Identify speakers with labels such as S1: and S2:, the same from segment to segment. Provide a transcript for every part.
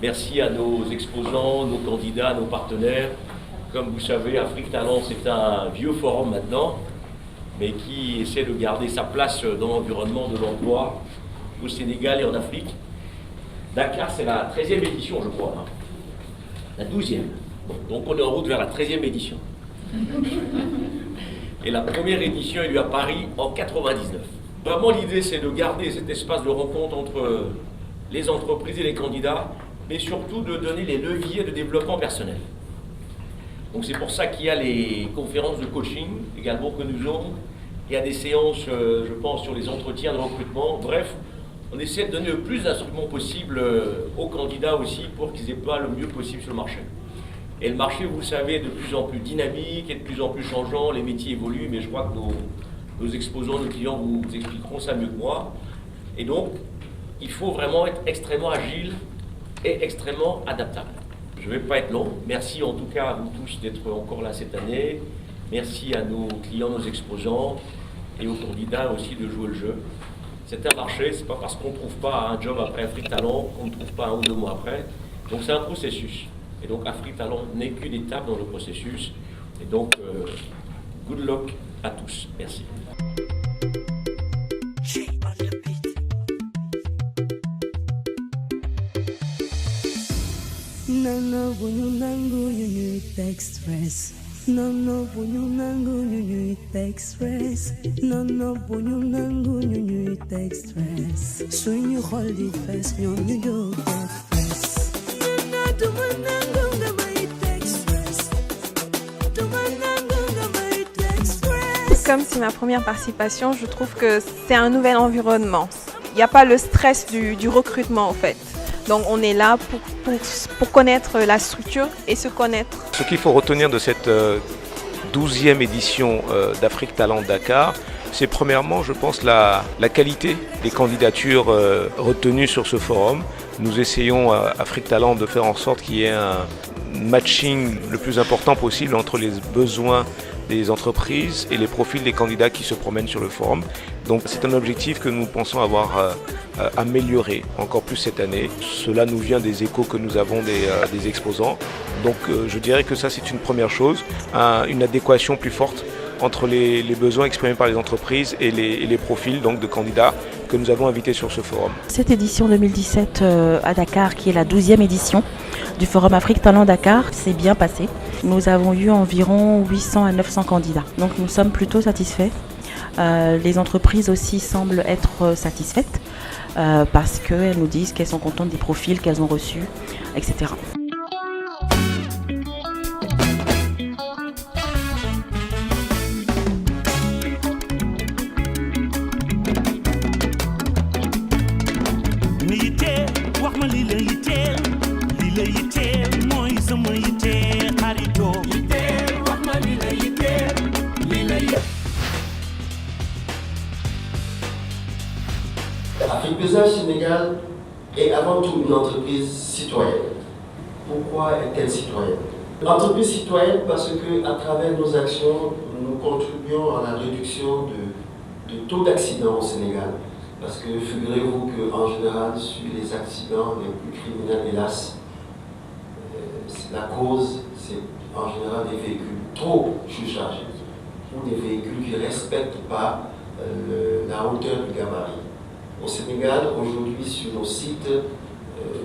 S1: Merci à nos exposants, nos candidats, nos partenaires. Comme vous savez, Afrique Talent, c'est un vieux forum maintenant, mais qui essaie de garder sa place dans l'environnement de l'emploi au Sénégal et en Afrique. Dakar, c'est la 13e édition, je crois. Hein. La 12e. Bon, donc on est en route vers la 13e édition. Et la première édition est lieu à Paris en 99. Vraiment, l'idée, c'est de garder cet espace de rencontre entre les entreprises et les candidats, mais surtout de donner les leviers de développement personnel. Donc c'est pour ça qu'il y a les conférences de coaching également que nous avons. Il y a des séances, je pense, sur les entretiens de recrutement. Bref, on essaie de donner le plus d'instruments possible aux candidats aussi pour qu'ils aient pas le mieux possible sur le marché. Et le marché, vous le savez, est de plus en plus dynamique et de plus en plus changeant. Les métiers évoluent, mais je crois que nos exposants, nos clients vous expliqueront ça mieux que moi. Et donc, il faut vraiment être extrêmement agile et extrêmement adaptable. Je ne vais pas être long. Merci en tout cas à vous tous d'être encore là cette année. Merci à nos clients, nos exposants et aux candidats aussi de jouer le jeu. C'est un marché, c'est pas parce qu'on ne trouve pas un job après Afrique Talent qu'on ne trouve pas 1 ou 2 mois après. Donc c'est un processus. Et donc Afrique Talent n'est qu'une étape dans le processus. Et donc, good luck à tous. Merci.
S2: Nana Bunyunangu Unit Express. Nana Bunyunangu Unit Express. Nana Bunyunangu Unit Express. Swing you hold it fast, New York Express. Nana Dumanangu Unit Express. Dumanangu Unit Express.
S3: Comme c'est ma première participation, je trouve que c'est un nouvel environnement. Il n'y a pas le stress du recrutement en fait. Donc on est là pour connaître la structure et se connaître.
S4: Ce qu'il faut retenir de cette 12e édition d'Afrique Talent Dakar, c'est premièrement, je pense, la qualité des candidatures retenues sur ce forum. Nous essayons à Afrique Talent de faire en sorte qu'il y ait un matching le plus important possible entre les besoins des entreprises et les profils des candidats qui se promènent sur le forum. Donc c'est un objectif que nous pensons avoir amélioré encore plus cette année. Cela nous vient des échos que nous avons des exposants. Donc je dirais que ça c'est une première chose, une adéquation plus forte entre les besoins exprimés par les entreprises et les profils donc, de candidats que nous avons invités sur ce forum.
S5: Cette édition 2017 à Dakar, qui est la 12e édition du Forum Afrique Talent Dakar, s'est bien passée. Nous avons eu environ 800 à 900 candidats, donc nous sommes plutôt satisfaits. Les entreprises aussi semblent être satisfaites parce qu'elles nous disent qu'elles sont contentes des profils qu'elles ont reçus, etc.
S6: Afrique Business Sénégal est avant tout une entreprise citoyenne. Pourquoi est-elle citoyenne? L'entreprise citoyenne parce qu'à travers nos actions, nous contribuons à la réduction de taux d'accidents au Sénégal. Parce que figurez-vous qu'en général, sur les accidents les plus criminels, hélas, la cause, c'est en général des véhicules trop surchargés ou des véhicules qui ne respectent pas la hauteur du gabarit. Au Sénégal, aujourd'hui, sur nos sites,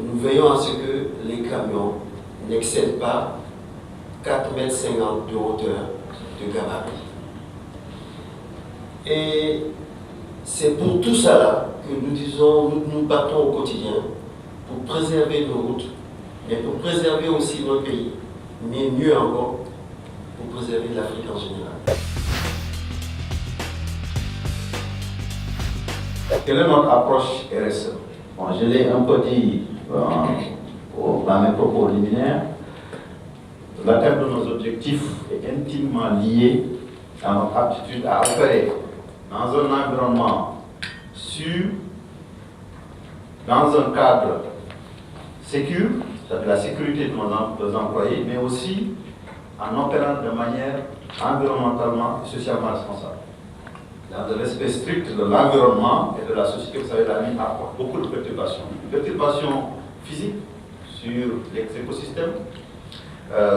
S6: nous veillons à ce que les camions n'excèdent pas 4,50 m de hauteur de gabarit. Et c'est pour tout ça que nous disons, nous nous battons au quotidien pour préserver nos routes, mais pour préserver aussi notre pays, mais mieux encore, pour préserver l'Afrique en général.
S7: Quelle est notre approche RSE? Bon, je l'ai un peu dit dans mes propos liminaires. L'atteinte de nos objectifs est intimement liée à notre aptitude à opérer dans un environnement sûr, dans un cadre sécure, c'est-à-dire la sécurité de nos employés, mais aussi en opérant de manière environnementalement et socialement responsable. Dans le respect strict de l'environnement et de la société, vous savez, la mine apporte beaucoup de perturbations. Perturbations physiques sur les écosystèmes,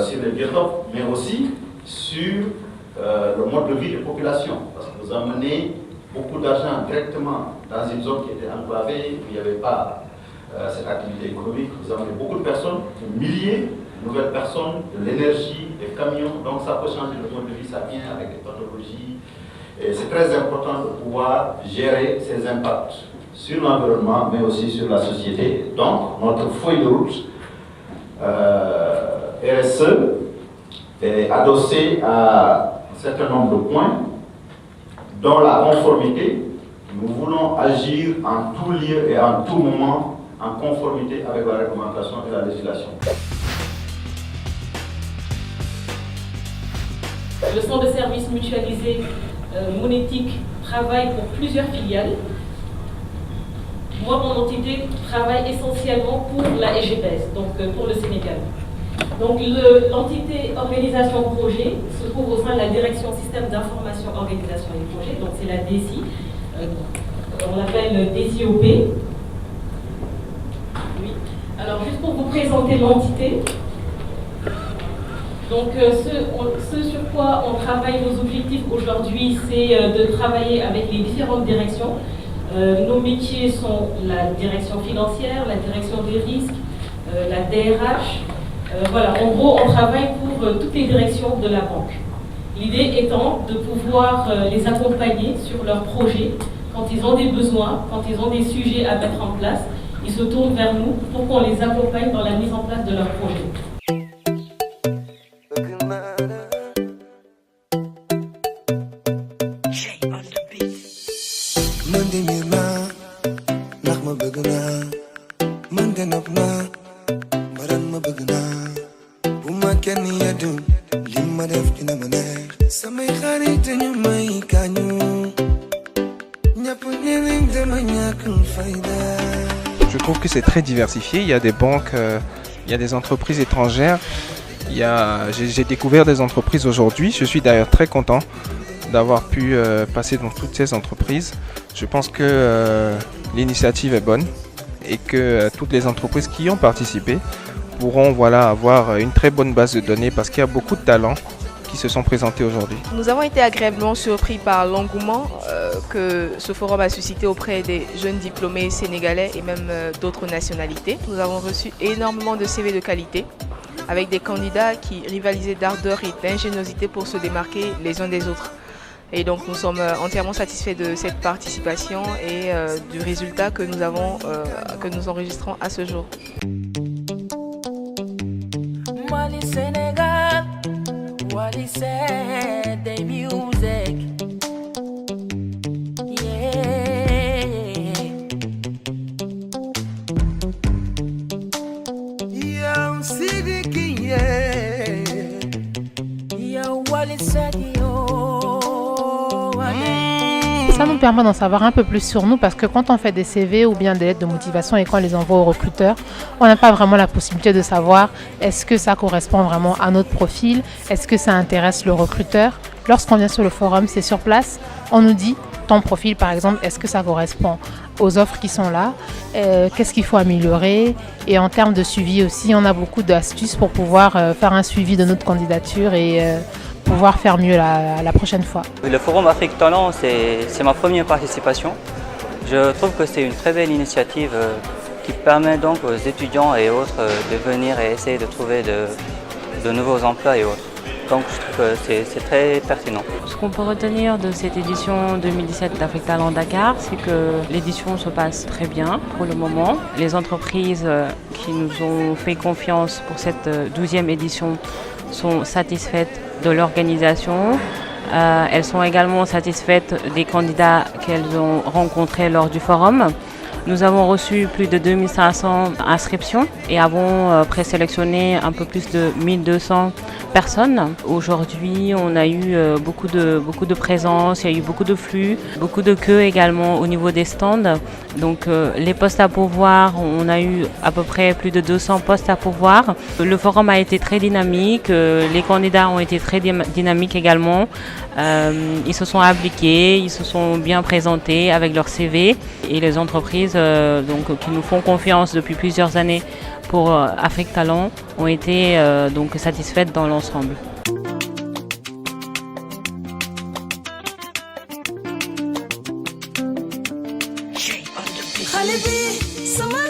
S7: sur les biotopes, mais aussi sur le mode de vie des populations. Parce que vous amenez beaucoup d'argent directement dans une zone qui était enclavée, où il n'y avait pas cette activité économique. Vous amenez beaucoup de personnes, des milliers de nouvelles personnes, de l'énergie, des camions. Donc ça peut changer le mode de vie, ça vient avec des pathologies. Et c'est très important de pouvoir gérer ces impacts sur l'environnement, mais aussi sur la société. Donc, notre feuille de route RSE est adossée à un certain nombre de points, dont la conformité. Nous voulons agir en tout lieu et en tout moment en conformité avec la réglementation et la législation.
S8: Le centre de services mutualisé monétique travaille pour plusieurs filiales. Moi, mon entité travaille essentiellement pour la EGPS, donc pour le Sénégal. Donc l'entité organisation projet se trouve au sein de la direction système d'information organisation et projet, donc c'est la DSI, on l'appelle DSIOP. Oui. Alors juste pour vous présenter l'entité, donc ce sur quoi on travaille, nos objectifs aujourd'hui, c'est de travailler avec les différentes directions. Nos métiers sont la direction financière, la direction des risques, la DRH. Voilà, en gros, on travaille pour toutes les directions de la banque. L'idée étant de pouvoir les accompagner sur leurs projets. Quand ils ont des besoins, quand ils ont des sujets à mettre en place, ils se tournent vers nous pour qu'on les accompagne dans la mise en place de leurs projets.
S9: Je trouve que c'est très diversifié. Il y a des banques, il y a des entreprises étrangères. J'ai découvert des entreprises aujourd'hui. Je suis d'ailleurs très content d'avoir pu passer dans toutes ces entreprises. Je pense que l'initiative est bonne et que toutes les entreprises qui y ont participé pourront avoir une très bonne base de données parce qu'il y a beaucoup de talents qui se sont présentés aujourd'hui.
S3: Nous avons été agréablement surpris par l'engouement que ce forum a suscité auprès des jeunes diplômés sénégalais et même d'autres nationalités. Nous avons reçu énormément de CV de qualité avec des candidats qui rivalisaient d'ardeur et d'ingéniosité pour se démarquer les uns des autres. Et donc nous sommes entièrement satisfaits de cette participation et du résultat que nous enregistrons à ce jour.
S2: Mali Sénégal, Wally said the music. Yeah. Yo, Sidiki, yeah. Yo, Wally said
S10: Ça nous permet d'en savoir un peu plus sur nous parce que quand on fait des CV ou bien des lettres de motivation et qu'on les envoie aux recruteurs, on n'a pas vraiment la possibilité de savoir est-ce que ça correspond vraiment à notre profil, est-ce que ça intéresse le recruteur. Lorsqu'on vient sur le forum, c'est sur place, on nous dit ton profil par exemple, est-ce que ça correspond aux offres qui sont là, qu'est-ce qu'il faut améliorer et en termes de suivi aussi, on a beaucoup d'astuces pour pouvoir faire un suivi de notre candidature et pouvoir faire mieux la prochaine fois.
S11: Le Forum Afrique Talent, c'est ma première participation. Je trouve que c'est une très belle initiative qui permet donc aux étudiants et autres de venir et essayer de trouver de nouveaux emplois et autres. Donc je trouve que c'est très pertinent.
S5: Ce qu'on peut retenir de cette édition 2017 d'Afrique Talent Dakar, c'est que l'édition se passe très bien pour le moment. Les entreprises qui nous ont fait confiance pour cette 12e édition sont satisfaites de l'organisation. Elles sont également satisfaites des candidats qu'elles ont rencontrés lors du forum. Nous avons reçu plus de 2500 inscriptions et avons présélectionné un peu plus de 1200 personnes. Aujourd'hui, on a eu beaucoup de présence, il y a eu beaucoup de flux, beaucoup de queues également au niveau des stands. Donc les postes à pourvoir, on a eu à peu près plus de 200 postes à pourvoir. Le forum a été très dynamique, les candidats ont été très dynamiques également. Ils se sont appliqués, ils se sont bien présentés avec leur CV et les entreprises qui nous font confiance depuis plusieurs années pour Afrique Talent ont été donc satisfaites dans l'ensemble.
S2: Sama